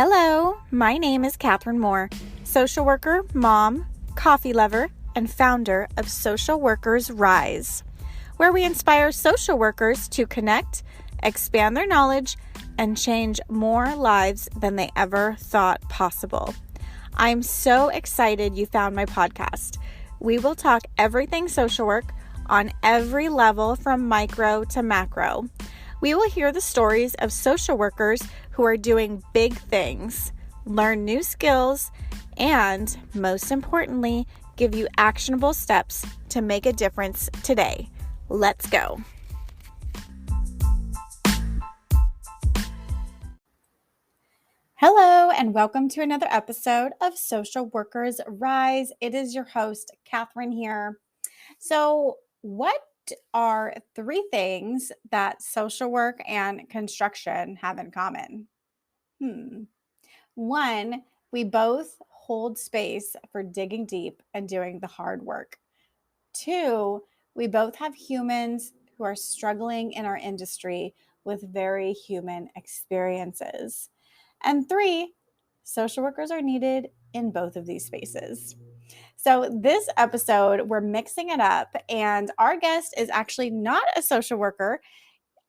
Hello, my name is Catherine Moore, social worker, mom, coffee lover, and founder of Social Workers Rise, where we inspire social workers to connect, expand their knowledge, and change more lives than they ever thought possible. I'm so excited you found my podcast. We will talk everything social work on every level from micro to macro. We will hear the stories of social workers who are doing big things, learn new skills, and most importantly, give you actionable steps to make a difference today. Let's go. Hello, and welcome to another episode of Social Workers Rise. It is your host, Catherine here. So, what are three things that social work and construction have in common? One, we both hold space for digging deep and doing the hard work. Two, we both have humans who are struggling in our industry with very human experiences. And three, social workers are needed in both of these spaces. So this episode, we're mixing it up, and our guest is actually not a social worker.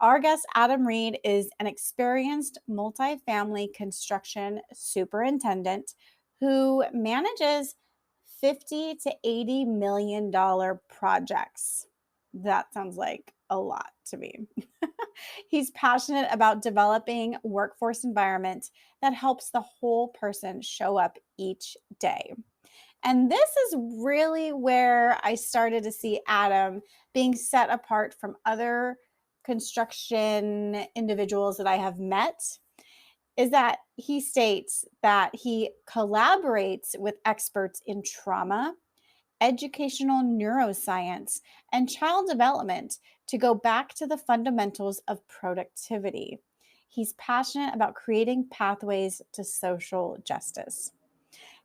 Our guest, Adam Reed, is an experienced multifamily construction superintendent who manages $50 to $80 million projects. That sounds like a lot to me. He's passionate about developing workforce environment that helps the whole person show up each day. And this is really where I started to see Adam being set apart from other construction individuals that I have met, is that he states that he collaborates with experts in trauma, educational neuroscience, and child development to go back to the fundamentals of productivity. He's passionate about creating pathways to social justice.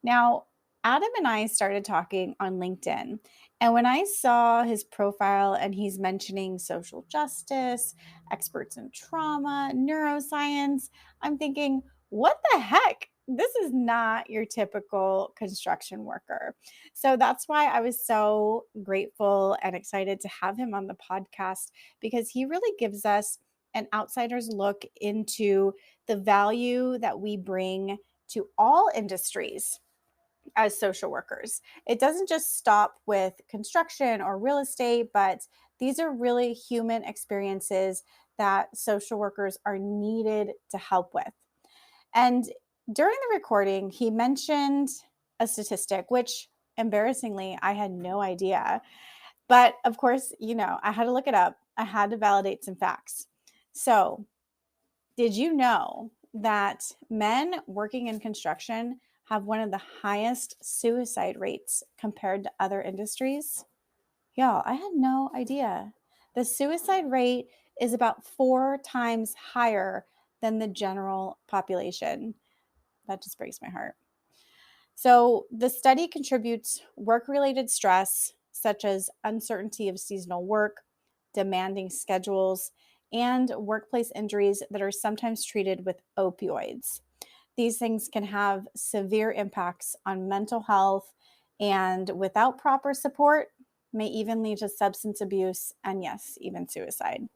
Now, Adam and I started talking on LinkedIn, and when I saw his profile and he's mentioning social justice, experts in trauma, neuroscience, I'm thinking, what the heck? This is not your typical construction worker. So that's why I was so grateful and excited to have him on the podcast, because he really gives us an outsider's look into the value that we bring to all industries as social workers. It doesn't just stop with construction or real estate, but these are really human experiences that social workers are needed to help with. And during the recording, he mentioned a statistic, which embarrassingly, I had no idea. But of course, I had to look it up. I had to validate some facts. So, did you know that men working in construction have one of the highest suicide rates compared to other industries? Y'all, I had no idea. The suicide rate is about 4 times higher than the general population. That just breaks my heart. So the study contributes work-related stress, such as uncertainty of seasonal work, demanding schedules, and workplace injuries that are sometimes treated with opioids. These things can have severe impacts on mental health, and without proper support, may even lead to substance abuse and, yes, even suicide.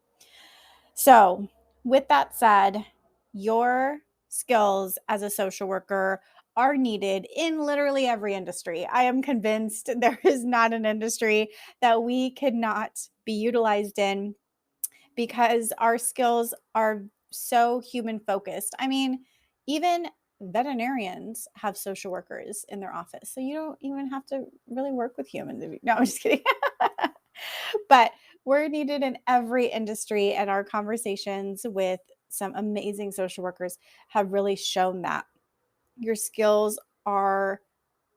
So, with that said, your skills as a social worker are needed in literally every industry. I am convinced there is not an industry that we could not be utilized in, because our skills are so human focused. I mean, even veterinarians have social workers in their office. So you don't even have to really work with humans. No, I'm just kidding. But we're needed in every industry, and our conversations with some amazing social workers have really shown that your skills are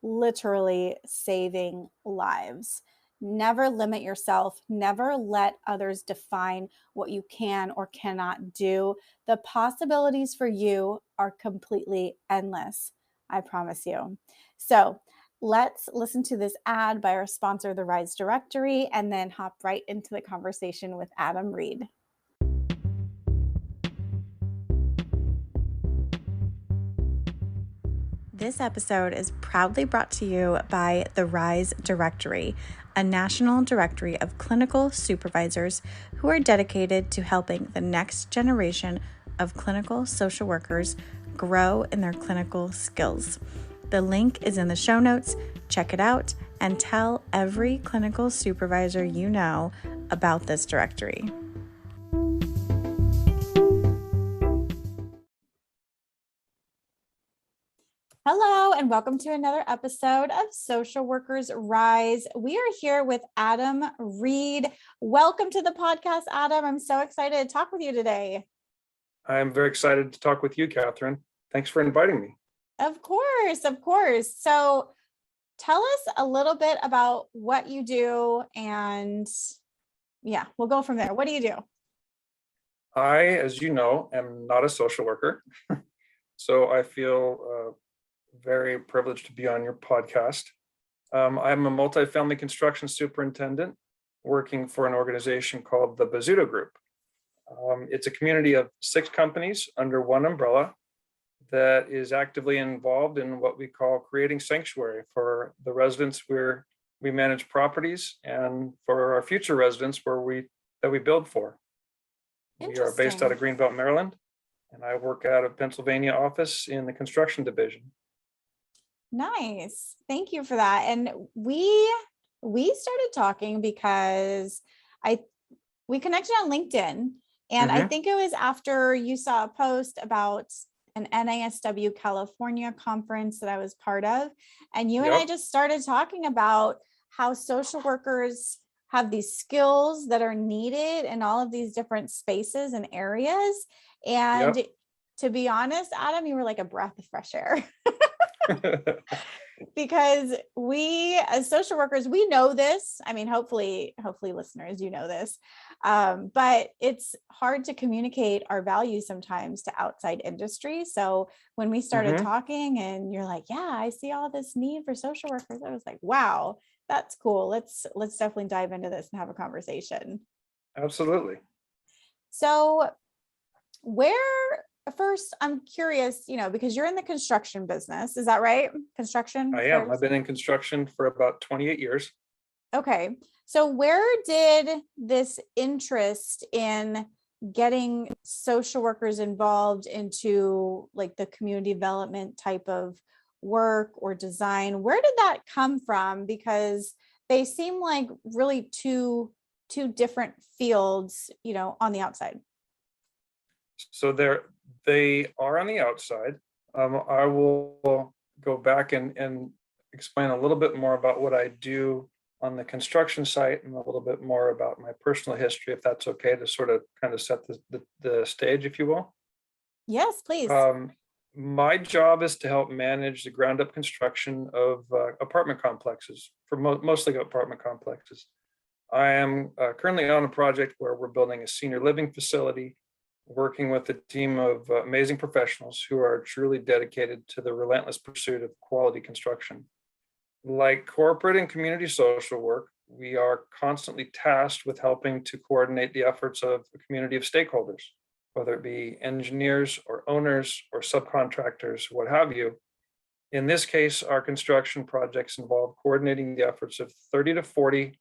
literally saving lives. Never limit yourself. Never let others define what you can or cannot do. The possibilities for you are completely endless. I promise you. So let's listen to this ad by our sponsor, the Rise Directory, and then hop right into the conversation with Adam Reed. This episode is proudly brought to you by the RISE Directory, a national directory of clinical supervisors who are dedicated to helping the next generation of clinical social workers grow in their clinical skills. The link is in the show notes. Check it out and tell every clinical supervisor you know about this directory. Hello, and welcome to another episode of Social Workers Rise. We are here with Adam Reed. Welcome to the podcast, Adam. I'm so excited to talk with you today. I'm very excited to talk with you, Catherine. Thanks for inviting me. Of course, of course. So tell us a little bit about what you do, and we'll go from there. What do you do? I, as you know, am not a social worker. So I feel very privileged to be on your podcast. I'm a multifamily construction superintendent working for an organization called the Bozzuto Group. It's a community of 6 companies under one umbrella that is actively involved in what we call creating sanctuary for the residents where we manage properties, and for our future residents that we build for. We are based out of Greenbelt, Maryland, and I work out of Pennsylvania office in the construction division. Nice. Thank you for that. And we started talking because we connected on LinkedIn, and I think it was after you saw a post about an NASW California conference that I was part of. And you and I just started talking about how social workers have these skills that are needed in all of these different spaces and areas. And to be honest, Adam, you were like a breath of fresh air. Because we as social workers, we know this. I mean, hopefully listeners, you know this, but it's hard to communicate our values sometimes to outside industry. So when we started talking and you're like, yeah, I see all this need for social workers, I was like, wow, that's cool. Let's definitely dive into this and have a conversation. Absolutely. So first, I'm curious, because you're in the construction business. Is that right? Construction? I am. I've been in construction for about 28 years. Okay. So where did this interest in getting social workers involved into like the community development type of work or design, where did that come from? Because they seem like really two different fields, on the outside. So they are on the outside. I will go back and explain a little bit more about what I do on the construction site and a little bit more about my personal history, if that's okay, to sort of kind of set the stage, if you will. Yes, please. My job is to help manage the ground up construction of apartment complexes, for mostly apartment complexes. I am currently on a project where we're building a senior living facility, working with a team of amazing professionals who are truly dedicated to the relentless pursuit of quality construction. Like corporate and community social work, we are constantly tasked with helping to coordinate the efforts of a community of stakeholders, whether it be engineers or owners or subcontractors, what have you. In this case, our construction projects involve coordinating the efforts of 30 to 40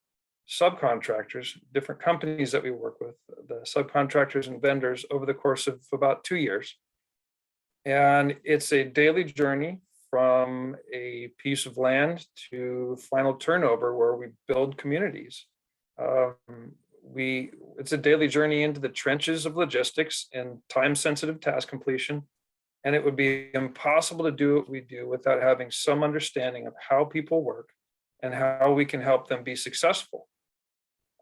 subcontractors, different companies that we work with, the subcontractors and vendors, over the course of about 2 years. And it's a daily journey from a piece of land to final turnover where we build communities. It's a daily journey into the trenches of logistics and time-sensitive task completion. And it would be impossible to do what we do without having some understanding of how people work and how we can help them be successful.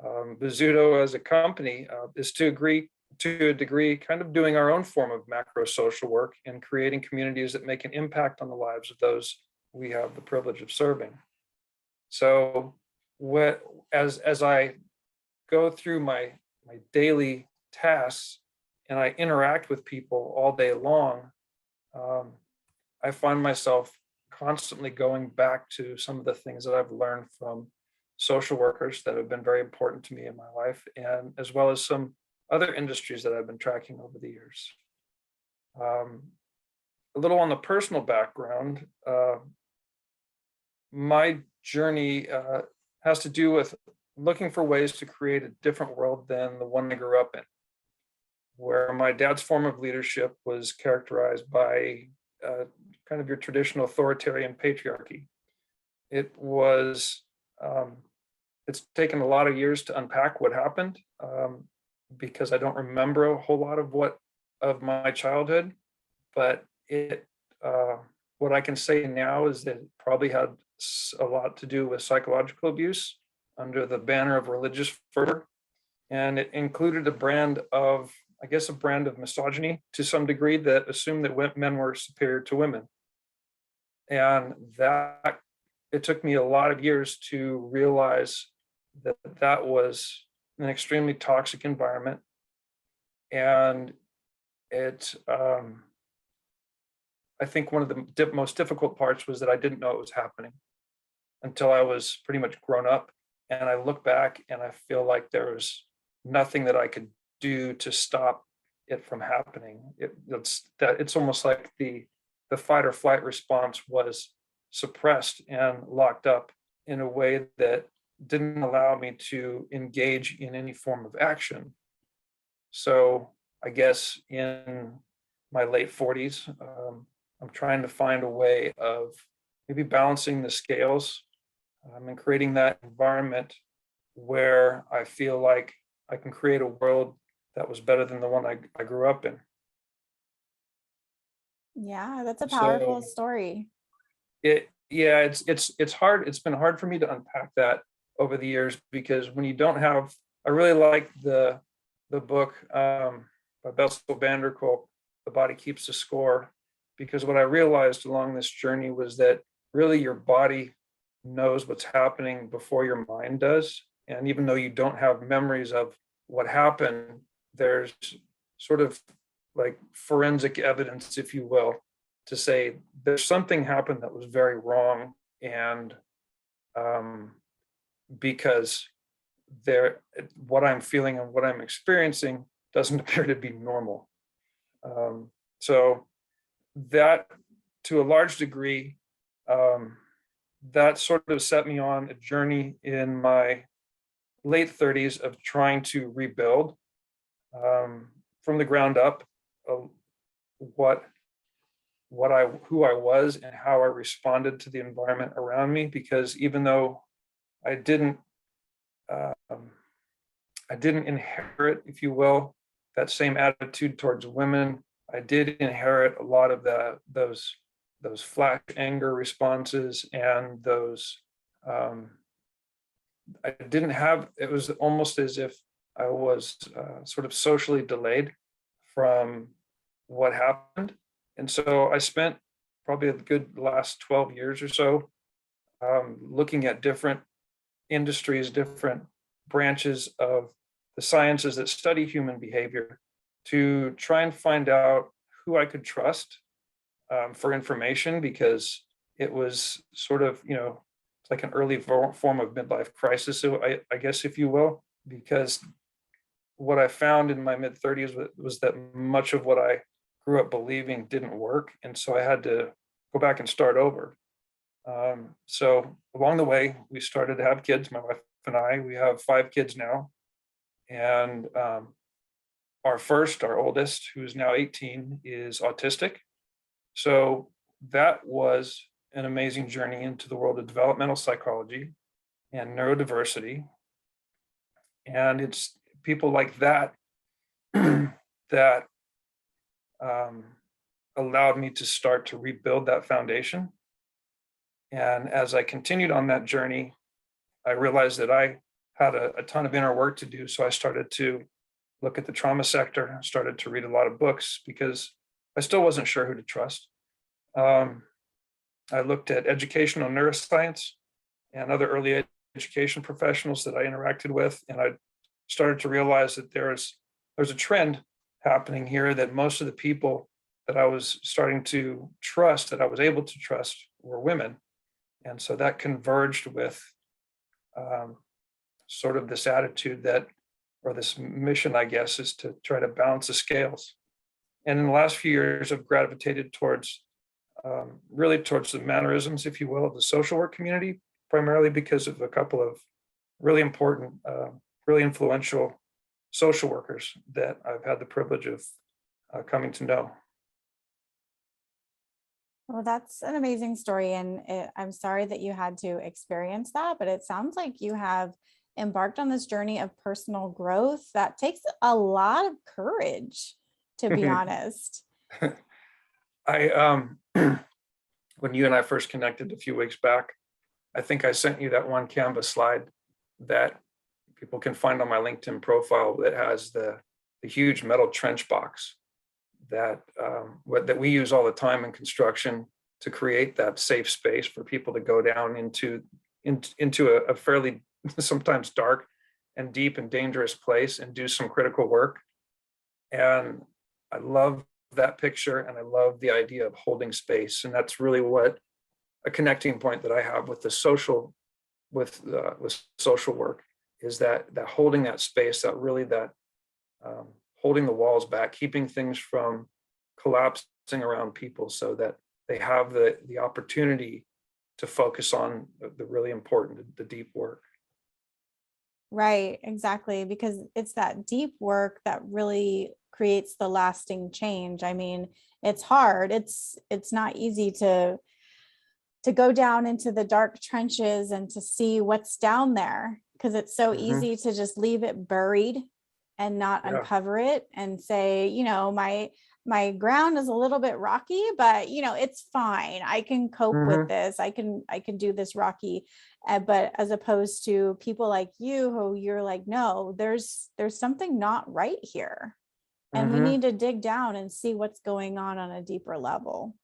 Bozzuto as a company is to a degree kind of doing our own form of macro social work and creating communities that make an impact on the lives of those we have the privilege of serving. So as I go through my daily tasks and I interact with people all day long, I find myself constantly going back to some of the things that I've learned from social workers that have been very important to me in my life, and as well as some other industries that I've been tracking over the years. a little on the personal background, my journey has to do with looking for ways to create a different world than the one I grew up in, where my dad's form of leadership was characterized by kind of your traditional authoritarian patriarchy. It was, um, it's taken a lot of years to unpack what happened, because I don't remember a whole lot of my childhood, but uh, what I can say now is that it probably had a lot to do with psychological abuse under the banner of religious fervor. And it included I guess, a brand of misogyny to some degree that assumed that men were superior to women. And that it took me a lot of years to realize that that was an extremely toxic environment. And it, I think one of the most difficult parts was that I didn't know it was happening until I was pretty much grown up. And I look back and I feel like there was nothing that I could do to stop it from happening. It's almost like the fight or flight response was suppressed and locked up in a way that didn't allow me to engage in any form of action. So I guess in my late 40s, I'm trying to find a way of maybe balancing the scales, and creating that environment where I feel like I can create a world that was better than the one I grew up in. Yeah, that's a powerful So story. yeah, it's hard. It's been hard for me to unpack that over the years, because when you don't have, I really like the book by Bessel van der Kolk, The Body Keeps the Score, because what I realized along this journey was that really your body knows what's happening before your mind does. And even though you don't have memories of what happened, there's sort of like forensic evidence, if you will, to say there's something happened that was very wrong. And um, because there, what I'm feeling and what I'm experiencing doesn't appear to be normal. So that, to a large degree, um, that sort of set me on a journey in my late 30s of trying to rebuild, from the ground up, uh, what who I was and how I responded to the environment around me. Because even though I didn't um, I didn't inherit, if you will, that same attitude towards women, I did inherit a lot of those flash anger responses and those, um, I didn't have, it was almost as if I was sort of socially delayed from what happened. And so I spent probably a good last 12 years or so, looking at different industries, different branches of the sciences that study human behavior, to try and find out who I could trust, for information, because it was sort of, it's like an early form of midlife crisis, so I guess, if you will, because what I found in my mid 30s was that much of what I grew up believing didn't work. And so I had to go back and start over. So along the way, we started to have kids, my wife and I. We have 5 kids now. And our oldest, who is now 18, is autistic. So that was an amazing journey into the world of developmental psychology and neurodiversity. And it's people like that that um, allowed me to start to rebuild that foundation. And as I continued on that journey, I realized that I had a ton of inner work to do. So I started to look at the trauma sector, started to read a lot of books, because I still wasn't sure who to trust. Um, I looked at educational neuroscience and other early education professionals that I interacted with, and I started to realize that there's a trend happening here, that most of the people that I was starting to trust, that I was able to trust, were women. And so that converged with um, sort of this attitude that, or this mission, I guess, is to try to balance the scales. And in the last few years, I've gravitated towards really towards the mannerisms, if you will, of the social work community, primarily because of a couple of really important, really influential social workers that I've had the privilege of coming to know. Well, that's an amazing story. And I'm sorry that you had to experience that, but it sounds like you have embarked on this journey of personal growth that takes a lot of courage, to be honest. I when you and I first connected a few weeks back, I think I sent you that one Canvas slide that people can find on my LinkedIn profile that has the huge metal trench box that that we use all the time in construction to create that safe space for people to go down into a fairly sometimes dark and deep and dangerous place and do some critical work. And I love that picture, and I love the idea of holding space. And that's really what a connecting point that I have with the social, with social work, is that holding that space, that really that holding the walls back, keeping things from collapsing around people, so that they have the opportunity to focus on the really important, the deep work. Right, exactly. Because it's that deep work that really creates the lasting change. I mean, it's hard. It's not easy to go down into the dark trenches and to see what's down there, because it's so easy to just leave it buried and not uncover it and say, my ground is a little bit rocky, but it's fine. I can cope with this. I can do this rocky. But as opposed to people like you, who you're like, no, there's something not right here. And we need to dig down and see what's going on a deeper level.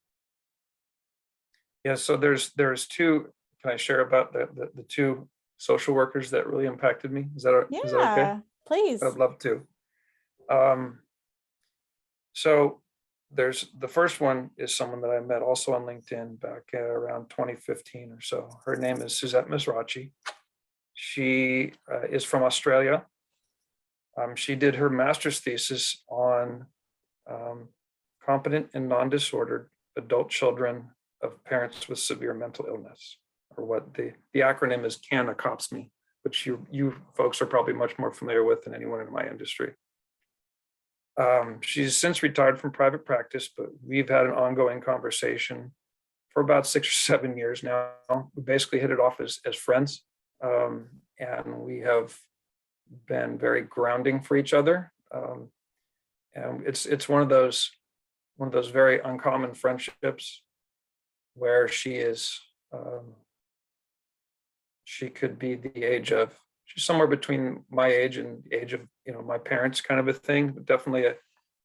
Yeah, so there's two. Can I share about the two social workers that really impacted me? Is that okay? Yeah, please. I'd love to. So there's the first one is someone that I met also on LinkedIn back around 2015 or so. Her name is Suzette Misrachi. She is from Australia. She did her master's thesis on competent and non-disordered adult children of parents with severe mental illness, or what the acronym is CaN-ACOPSMI, which you folks are probably much more familiar with than anyone in my industry. She's since retired from private practice, but we've had an ongoing conversation for about 6 or 7 years now. We basically hit it off as friends, and we have been very grounding for each other. And it's one of those very uncommon friendships where she could be the age of, she's somewhere between my age and the age of my parents, kind of a thing, but definitely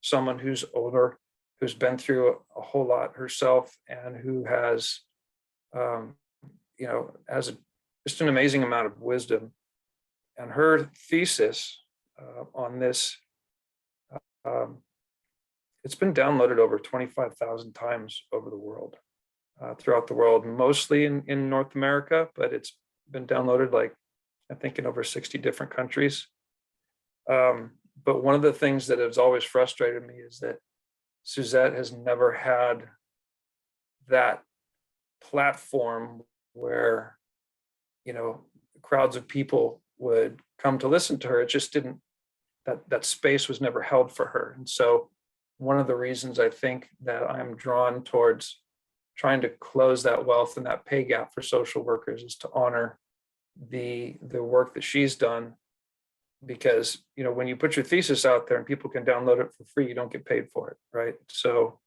someone who's older, who's been through a whole lot herself, and who has has just an amazing amount of wisdom. And her thesis on this, it's been downloaded over 25,000 times over the world, throughout the world, mostly in North America, but it's been downloaded, like, I think, in over 60 different countries. But one of the things that has always frustrated me is that Suzette has never had that platform where, crowds of people would come to listen to her. It just didn't, that space was never held for her. And so one of the reasons I think that I'm drawn towards trying to close that wealth and that pay gap for social workers is to honor the work that she's done. Because when you put your thesis out there and people can download it for free, you don't get paid for it, right? So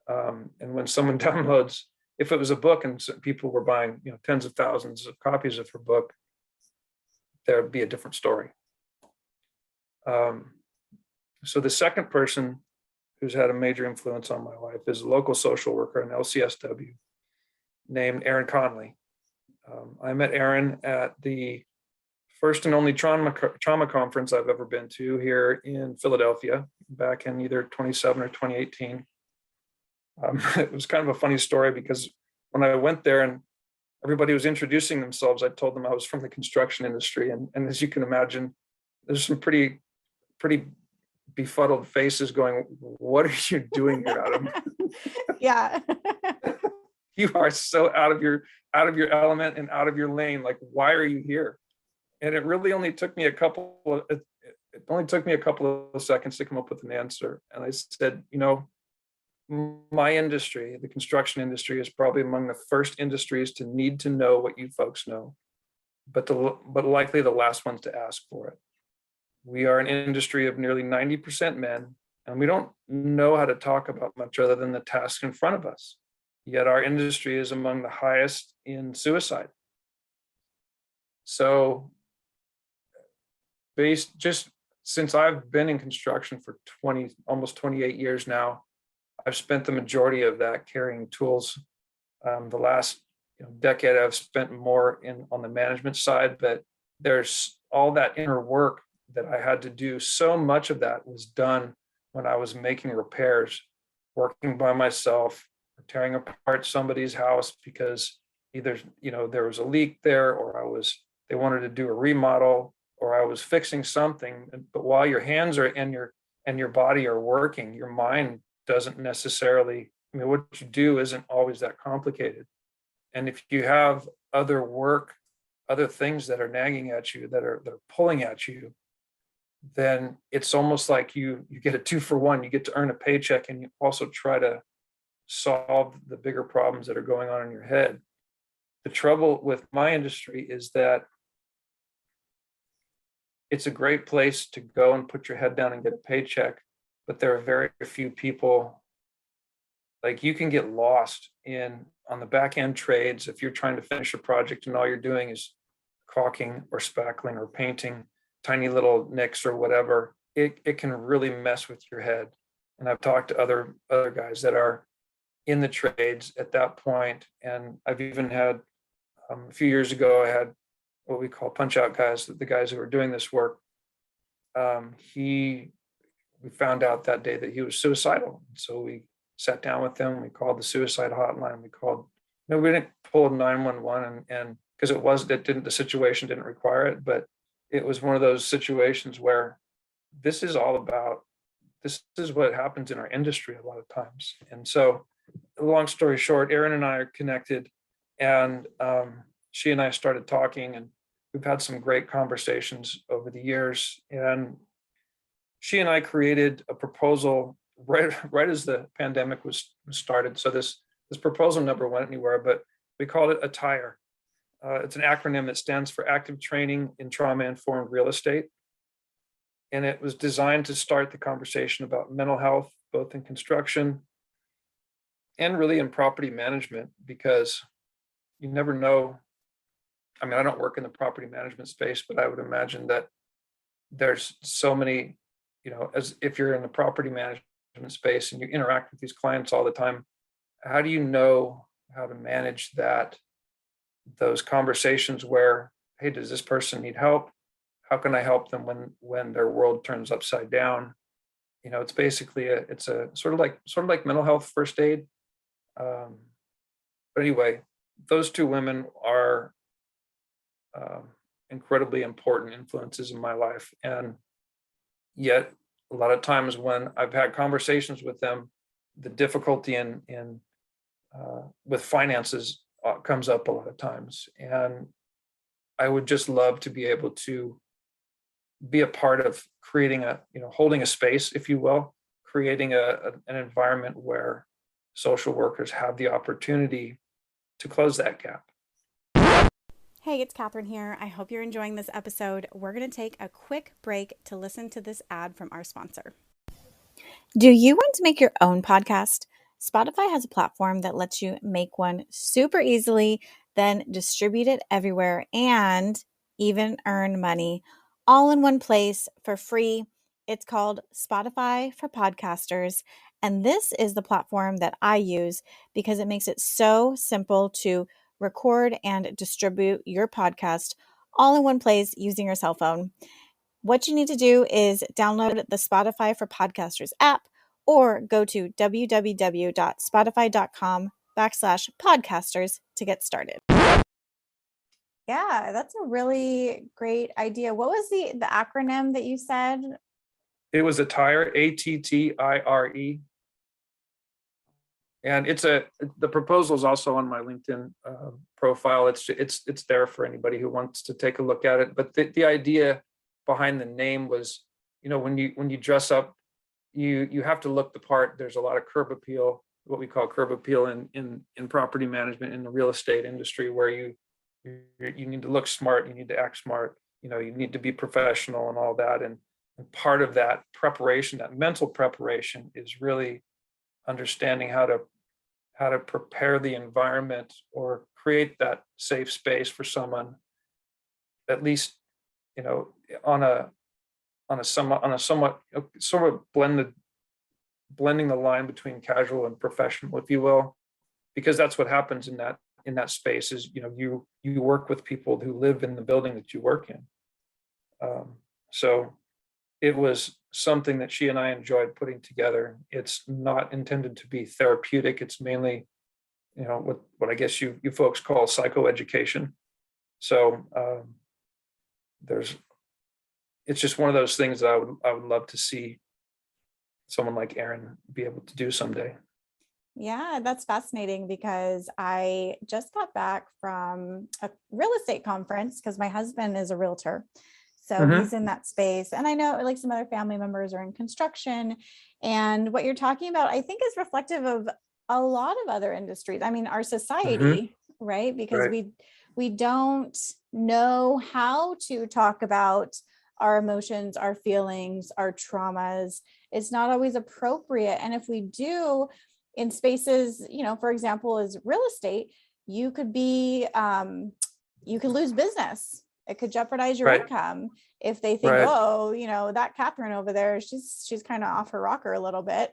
and when someone downloads, if it was a book and people were buying tens of thousands of copies of her book, there would be a different story. So the second person who's had a major influence on my life is a local social worker, an LCSW, named Erin Conley. I met Erin at the first and only trauma conference I've ever been to here in Philadelphia, back in either 2017 or 2018. It was kind of a funny story, because when I went there and everybody was introducing themselves, I told them I was from the construction industry. And as you can imagine, there's some pretty befuddled faces going, "What are you doing here, Adam?" Yeah. you are so out of your element and out of your lane. Like, why are you here? And it really only took me a couple of seconds to come up with an answer. And I said, my industry, the construction industry, is probably among the first industries to need to know what you folks know, but likely the last ones to ask for it. We are an industry of nearly 90% men, and we don't know how to talk about much other than the task in front of us. Yet our industry is among the highest in suicide. So just since I've been in construction for almost 28 years now, I've spent the majority of that carrying tools. The last decade, I've spent more on the management side, but there's all that inner work that I had to do. So much of that was done when I was making repairs, working by myself, tearing apart somebody's house because either there was a leak there, or they wanted to do a remodel, or I was fixing something. But while your hands are and your body are working, your mind doesn't necessarily. What you do isn't always that complicated. And if you have other work, other things that are nagging at you, that are pulling at you, then it's almost like you get a 2-for-1. You get to earn a paycheck, and you also try to solve the bigger problems that are going on in your head. The trouble with my industry is that it's a great place to go and put your head down and get a paycheck, but there are very few people. Like, you can get lost on the back end trades if you're trying to finish a project and all you're doing is caulking or spackling or painting tiny little nicks or whatever. It can really mess with your head. And I've talked to other guys that are in the trades at that point, and I've even had a few years ago, I had what we call punch out guys, the guys who are doing this work. We found out that day that he was suicidal. So we sat down with him. We called the suicide hotline. We didn't pull 911 and because the situation didn't require it, but it was one of those situations where this is what happens in our industry a lot of times. And so, long story short, Erin and I are connected, and she and I started talking, and we've had some great conversations over the years. And she and I created a proposal right as the pandemic was started. So this proposal never went anywhere, but we called it ATTIRE. It's an acronym that stands for Active Training in Trauma-Informed Real Estate. And it was designed to start the conversation about mental health, both in construction and really in property management, because you never know. I don't work in the property management space, but I would imagine that there's so many, as if you're in the property management space and you interact with these clients all the time, how do you know how to manage those conversations where, hey, does this person need help? How can I help them when their world turns upside down? It's basically it's a sort of like mental health first aid. But anyway, those two women are incredibly important influences in my life. And yet a lot of times when I've had conversations with them, the difficulty in with finances comes up a lot of times. And I would just love to be able to be a part of creating holding a space, if you will, creating an environment where social workers have the opportunity to close that gap. Hey, it's Catherine here. I hope you're enjoying this episode. We're going to take a quick break to listen to this ad from our sponsor. Do you want to make your own podcast? Spotify has a platform that lets you make one super easily, then distribute it everywhere and even earn money all in one place for free. It's called Spotify for Podcasters. And this is the platform that I use because it makes it so simple to record and distribute your podcast all in one place using your cell phone. What you need to do is download the Spotify for Podcasters app or go to www.spotify.com/podcasters to get started. Yeah, that's a really great idea. What was the acronym that you said? It was ATTIRE, ATTIRE. And the proposal is also on my LinkedIn profile. It's there for anybody who wants to take a look at it. But the idea behind the name was, when you dress up, you have to look the part. There's a lot of curb appeal, what we call curb appeal in property management, in the real estate industry, where you need to look smart, you need to act smart, you need to be professional and all that. And part of that preparation, that mental preparation, is really understanding how to prepare the environment or create that safe space for someone, at least, on a somewhat sort of blending the line between casual and professional, if you will, because that's what happens in that space. Is you work with people who live in the building that you work in. So it was something that she and I enjoyed putting together. It's not intended to be therapeutic. It's mainly, what I guess you folks call psychoeducation. So it's just one of those things that I would love to see someone like Erin be able to do someday. Yeah, that's fascinating, because I just got back from a real estate conference because my husband is a realtor. So he's in that space. And I know like some other family members are in construction. And what you're talking about, I think, is reflective of a lot of other industries. I mean, our society, right? Because we don't know how to talk about our emotions, our feelings, our traumas. It's not always appropriate. And if we do, in spaces, for example, as real estate, you could lose business. It could jeopardize your income if they think, oh, that Catherine over there, she's kind of off her rocker a little bit.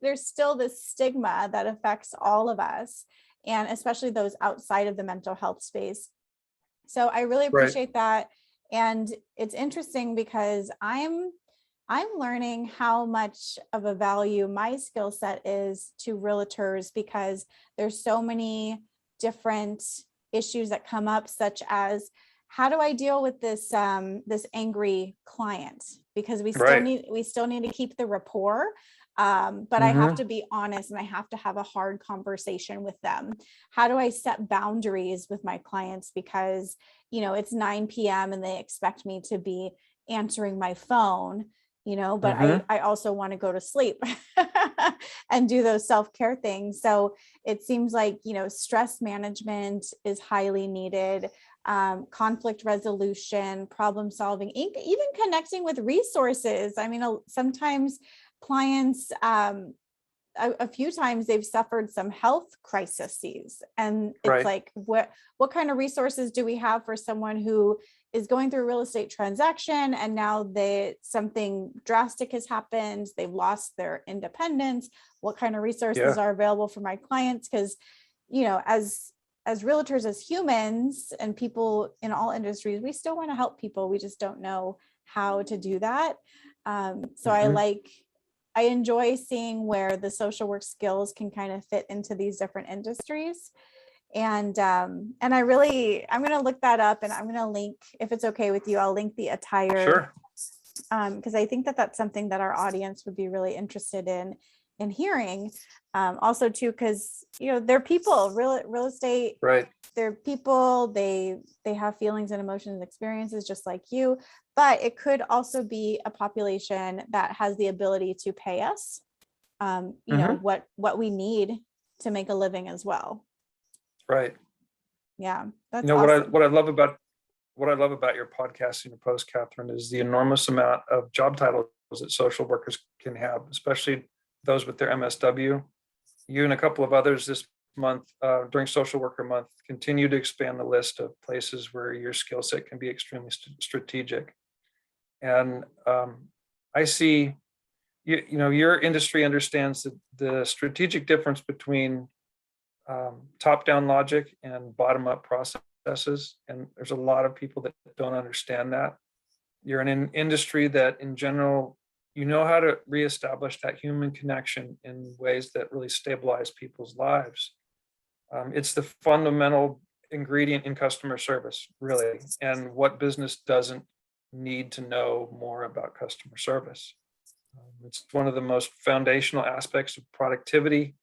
There's still this stigma that affects all of us, and especially those outside of the mental health space. So I really appreciate that. And it's interesting because I'm learning how much of a value my skill set is to realtors, because there's so many different issues that come up, such as, how do I deal with this angry client? Because we still need to keep the rapport. But I have to be honest, and I have to have a hard conversation with them. How do I set boundaries with my clients? Because, it's 9 p.m. and they expect me to be answering my phone, but I also want to go to sleep and do those self-care things. So it seems like, stress management is highly needed. Conflict resolution, problem solving, even connecting with resources. I mean, sometimes clients, a few times they've suffered some health crises, and it's like, what kind of resources do we have for someone who is going through a real estate transaction, and now something drastic has happened, they've lost their independence? What kind of resources are available for my clients? Because, as realtors, as humans and people in all industries, we still want to help people. We just don't know how to do that. So I enjoy seeing where the social work skills can kind of fit into these different industries. And I'm going to look that up, and I'm going to link, if it's okay with you, I'll link the attire. Because I think that that's something that our audience would be really interested in hearing. Also too, because, they're people, real estate, they're people, they have feelings and emotions and experiences just like you, but it could also be a population that has the ability to pay us, what we need to make a living as well. Yeah. That's awesome. What I love about your podcast and your post, Catherine, is the enormous amount of job titles that social workers can have, especially those with their MSW. You and a couple of others this month, during Social Worker Month, continue to expand the list of places where your skill set can be extremely strategic. And I see, your industry understands the strategic difference between top-down logic and bottom-up processes. And there's a lot of people that don't understand that. You're in an industry that, in general, how to reestablish that human connection in ways that really stabilize people's lives. It's the fundamental ingredient in customer service, really. And what business doesn't need to know more about customer service? It's one of the most foundational aspects of productivity,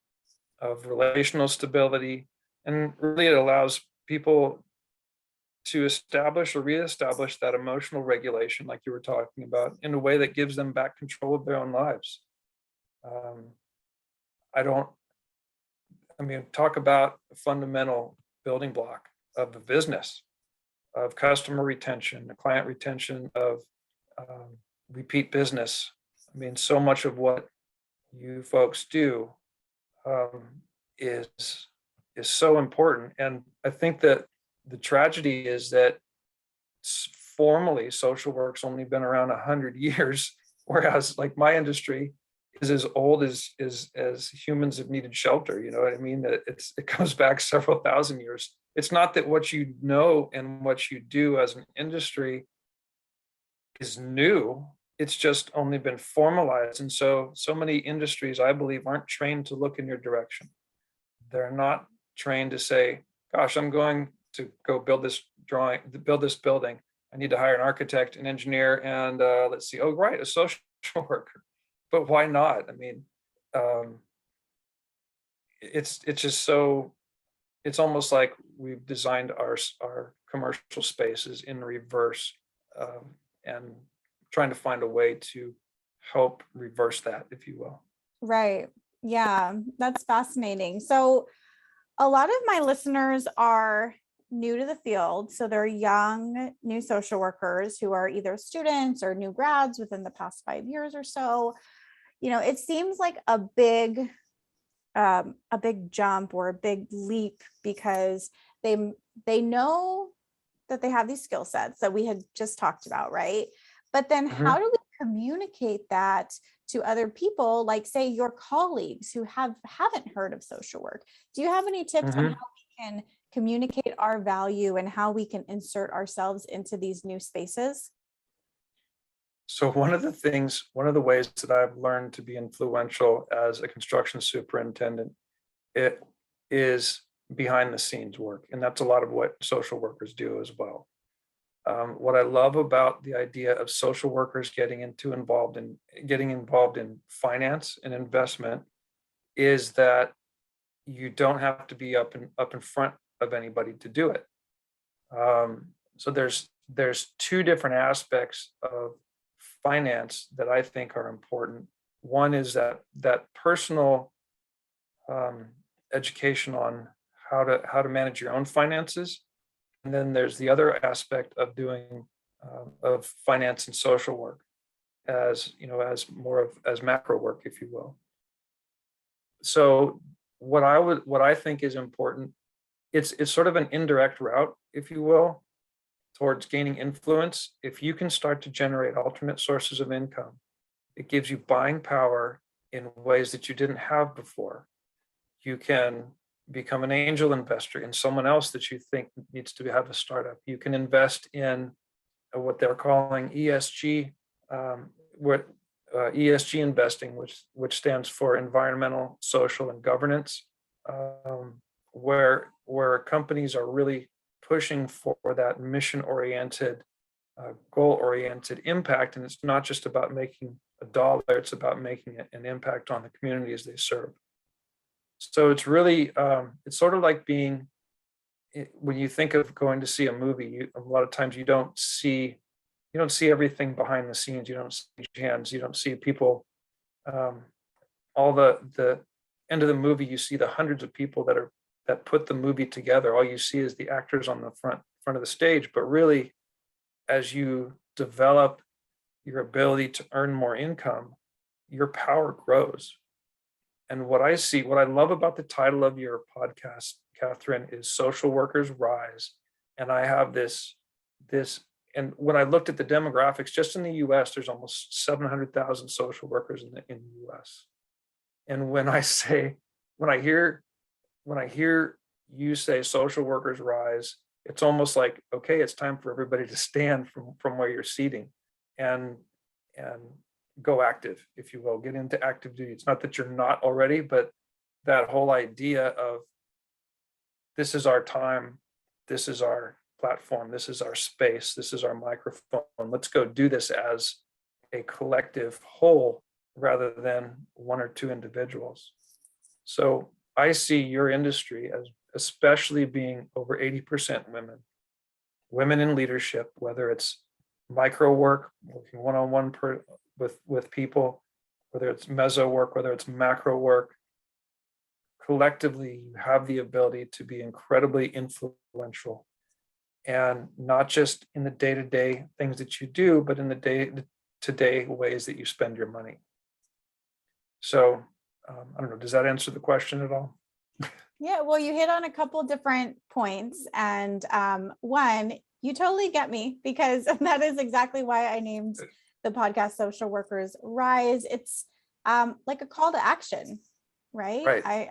of relational stability, and really it allows people to establish or reestablish that emotional regulation, like you were talking about, in a way that gives them back control of their own lives. Um, I don't, I mean, talk about a fundamental building block of the business, of customer retention, the client retention, of um, repeat business. I mean, so much of what you folks do um, is so important, and I think that the tragedy is that formally social work's only been around 100 years, whereas like my industry is as old as humans have needed shelter. You know what I mean? That it goes back several thousand years. It's not that what you know and what you do as an industry is new. It's just only been formalized. And so many industries, I believe, aren't trained to look in your direction. They're not trained to say, gosh, I'm going to go build this building. I need to hire an architect, an engineer, and let's see, oh, right, a social worker. But why not? I mean, um, it's just so, it's almost like we've designed our commercial spaces in reverse, and trying to find a way to help reverse that, if you will. Right. Yeah, that's fascinating. So, a lot of my listeners are new to the field. So, they're young, new social workers who are either students or new grads within the past 5 years or so. It seems like a big jump or a big leap because they know that they have these skill sets that we had just talked about, right? But then how Mhm. do we communicate that to other people, like say your colleagues who haven't heard of social work? Do you have any tips on how Mhm. we can communicate our value and how we can insert ourselves into these new spaces? So one of the ways that I've learned to be influential as a construction superintendent, it is behind the scenes work, and that's a lot of what social workers do as well. What I love about the idea of social workers getting involved in finance and investment is that you don't have to be up in front of anybody to do it. So there's two different aspects of finance that I think are important. One is that personal um, education on how to manage your own finances, and then there's the other aspect of doing of finance and social work, as you know, as more of as macro work, if you will. So what I think is important, it's sort of an indirect route, if you will, towards gaining influence. If you can start to generate alternate sources of income, it gives you buying power in ways that you didn't have before. You can become an angel investor in someone else that you think needs to have a startup. You can invest in what they're calling ESG, what ESG investing, which stands for environmental, social, and governance, where companies are really pushing for that mission-oriented, goal-oriented impact, and it's not just about making a dollar; it's about making an impact on the communities they serve. So it's really, it's sort of like being, when you think of going to see a movie, a lot of times you don't see everything behind the scenes. You don't see hands. You don't see people. Um, all the end of the movie, you see the hundreds of people that put the movie together. All you see is the actors on the front of the stage. But really, as you develop your ability to earn more income, your power grows. And what I love about the title of your podcast, Catherine, is Social Workers Rise. And I have this, and when I looked at the demographics, just in the US, there's almost 700,000 social workers in the US. And when I hear, when I hear you say social workers rise, it's almost like, okay, it's time for everybody to stand from where you're seating and, and go active, if you will, get into active duty. It's not that you're not already, but that whole idea of this is our time, this is our platform, this is our space, this is our microphone. Let's go do this as a collective whole rather than one or two individuals. So I see your industry as especially being over 80% women, women in leadership, whether it's micro work, working one-on-one with people, whether it's meso work, whether it's macro work. Collectively, you have the ability to be incredibly influential, and not just in the day-to-day things that you do, but in the day-to-day ways that you spend your money. So I don't know, does that answer the question at all? Yeah, well, you hit on a couple different points. And one, you totally get me, because that is exactly why I named the podcast Social Workers Rise. It's like a call to action, right? Right.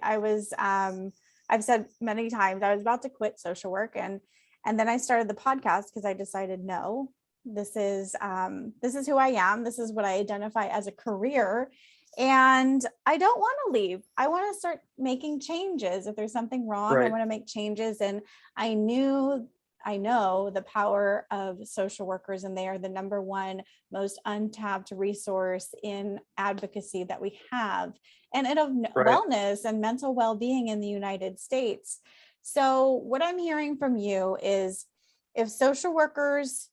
I've said many times I was about to quit social work, and then I started the podcast because I decided, no, this is who I am. This is what I identify as a career. And I don't want to leave. I want to start making changes. If there's something wrong, I Right. want to make changes. And I know the power of social workers, and they are the number one most untapped resource in advocacy that we have, and in Right. wellness and mental well-being in the United States. So what I'm hearing from you is, if social workers,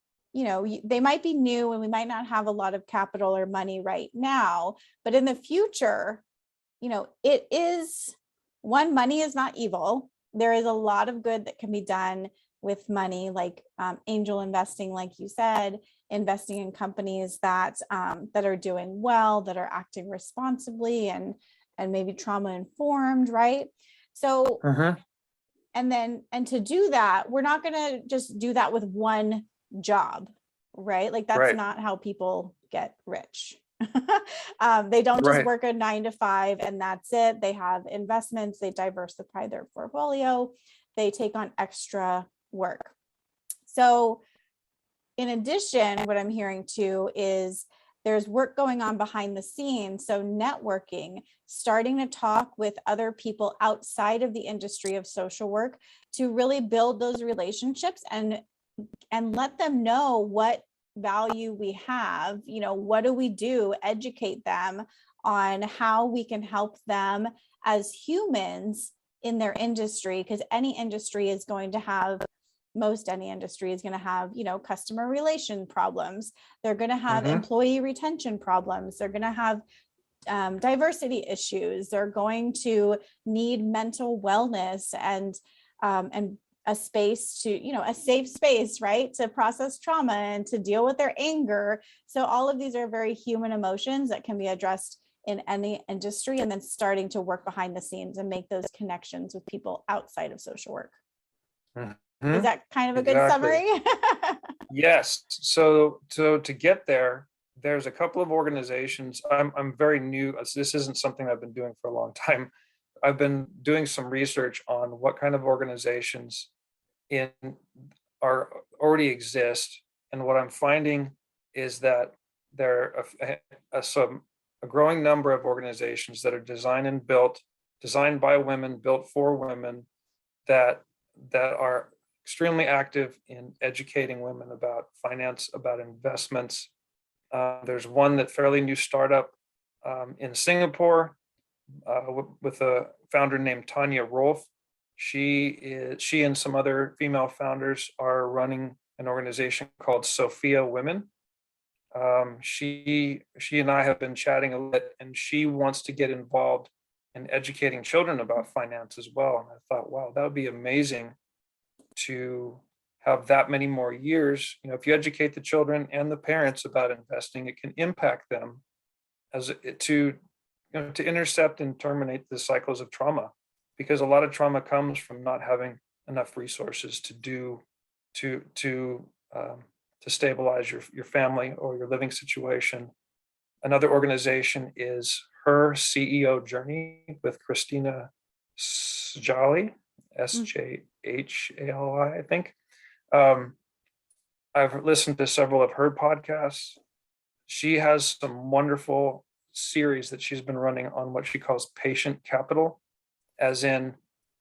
they might be new and we might not have a lot of capital or money right now, but in the future, it is one, money is not evil. There is a lot of good that can be done with money, like angel investing, like you said, investing in companies that are doing well, that are acting responsibly, and maybe trauma informed, right? So, and to do that, we're not going to just do that with one job, right? Like, that's Right. not how people get rich. They don't just Right. work a 9 to 5 and that's it. They have investments, they diversify their portfolio, they take on extra work. So in addition, what I'm hearing too is there's work going on behind the scenes. So networking, starting to talk with other people outside of the industry of social work to really build those relationships and let them know what value we have. What do we do? Educate them on how we can help them as humans in their industry, because any industry is going to have customer relation problems. They're going to have employee retention problems. They're going to have diversity issues. They're going to need mental wellness and a space to, a safe space, right, to process trauma and to deal with their anger. So all of these are very human emotions that can be addressed in any industry, and then starting to work behind the scenes and make those connections with people outside of social work. Is that kind of a good summary? Yes. So to get there, there's a couple of organizations. I'm very new. This isn't something I've been doing for a long time. I've been doing some research on what kind of organizations already exist, and what I'm finding is that there are a growing number of organizations that are designed by women, built for women, that are extremely active in educating women about finance, about investments. There's one that fairly new startup in Singapore with a founder named Tanya Rolfe. She and some other female founders are running an organization called Sophia Women. She and I have been chatting a bit, and she wants to get involved in educating children about finance as well. And I thought, wow, that would be amazing to have that many more years. If you educate the children and the parents about investing, it can impact them to intercept and terminate the cycles of trauma, because a lot of trauma comes from not having enough resources to stabilize your family or your living situation. Another organization is Her CEO Journey with Christina Sjali, Sjhali, I think. I've listened to several of her podcasts. She has some wonderful series that she's been running on what she calls patient capital, as in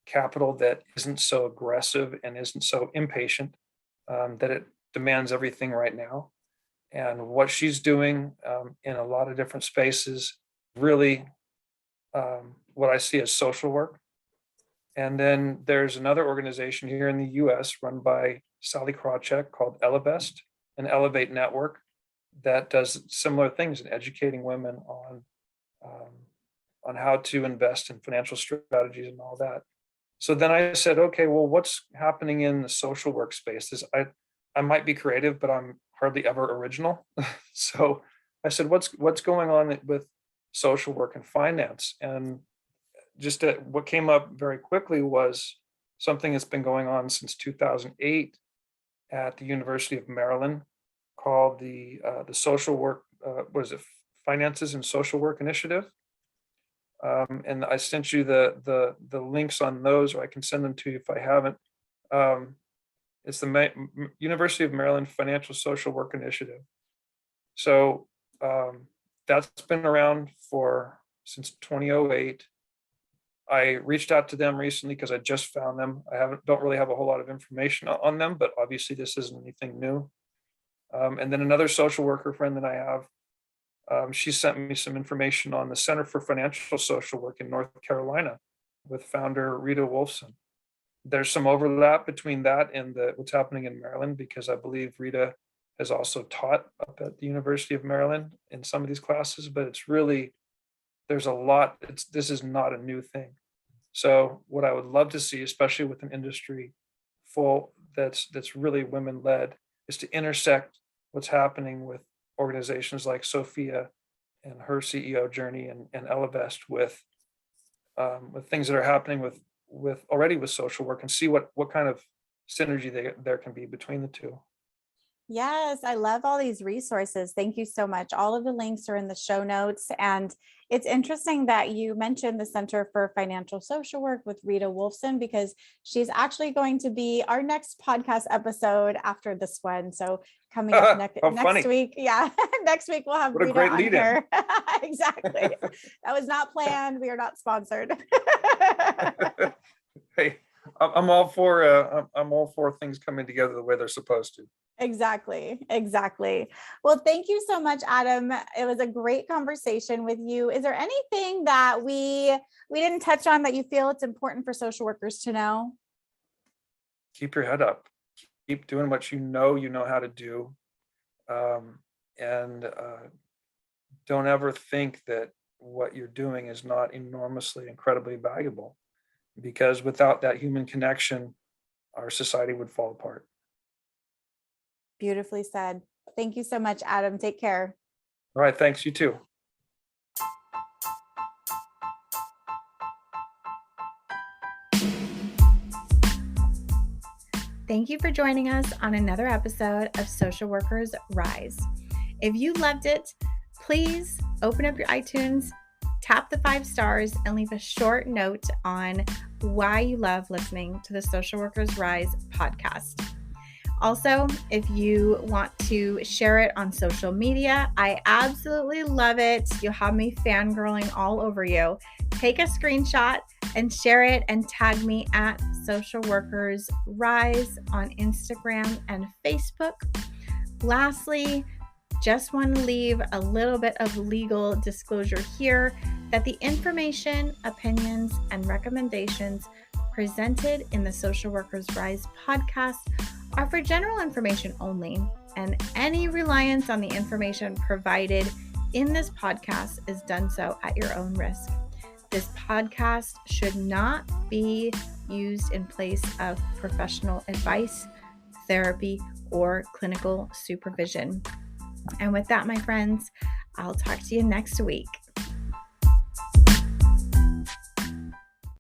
capital that isn't so aggressive and isn't so impatient, that it demands everything right now. And what she's doing in a lot of different spaces, really what I see as social work. And then there's another organization here in the US run by Sally Krawcheck called Elevest, an Elevate network that does similar things in educating women um, on how to invest in financial strategies and all that. So then I said, okay, well, what's happening in the social workspace? I might be creative, but I'm hardly ever original. So I said, what's going on with social work and finance? And what came up very quickly was something that's been going on since 2008 at the University of Maryland called the social work, what is it, Finances and Social Work Initiative. And I sent you the links on those, or I can send them to you if I haven't. It's the University of Maryland Financial Social Work Initiative. So that's been around since 2008. I reached out to them recently because I just found them. Don't really have a whole lot of information on them, but obviously this isn't anything new. And then another social worker friend that I have, she sent me some information on the Center for Financial Social Work in North Carolina with founder Rita Wolfson. There's some overlap between that and what's happening in Maryland, because I believe Rita has also taught up at the University of Maryland in some of these classes, but there's a lot. This is not a new thing. So what I would love to see, especially with an industry that's really women led, is to intersect what's happening with organizations like Sophia and her CEO journey and Elevest with things that are happening with social work, and see what kind of synergy there can be between the two. Yes, I love all these resources. Thank you so much. All of the links are in the show notes. And it's interesting that you mentioned the Center for Financial Social Work with Rita Wolfson, because she's actually going to be our next podcast episode after this one. So coming up next week. Yeah. Next week we'll have what a Rita great on lead here. Exactly. That was not planned. We are not sponsored. Hey, I'm all for things coming together the way they're supposed to. Exactly. Well, thank you so much, Adam. It was a great conversation with you. Is there anything that we didn't touch on that you feel it's important for social workers to know? Keep your head up. Keep doing what you know how to do. And don't ever think that what you're doing is not enormously, incredibly valuable, because without that human connection, our society would fall apart. Beautifully said. Thank you so much, Adam. Take care. All right. Thanks. You too. Thank you for joining us on another episode of Social Workers Rise. If you loved it, please open up your iTunes, tap the 5 stars, and leave a short note on why you love listening to the Social Workers Rise podcast. Also, if you want to share it on social media, I absolutely love it. You'll have me fangirling all over you. Take a screenshot and share it and tag me at Social Workers Rise on Instagram and Facebook. Lastly, just want to leave a little bit of legal disclosure here that the information, opinions, and recommendations presented in the Social Workers Rise podcast are for general information only, and any reliance on the information provided in this podcast is done so at your own risk. This podcast should not be used in place of professional advice, therapy, or clinical supervision. And with that, my friends, I'll talk to you next week.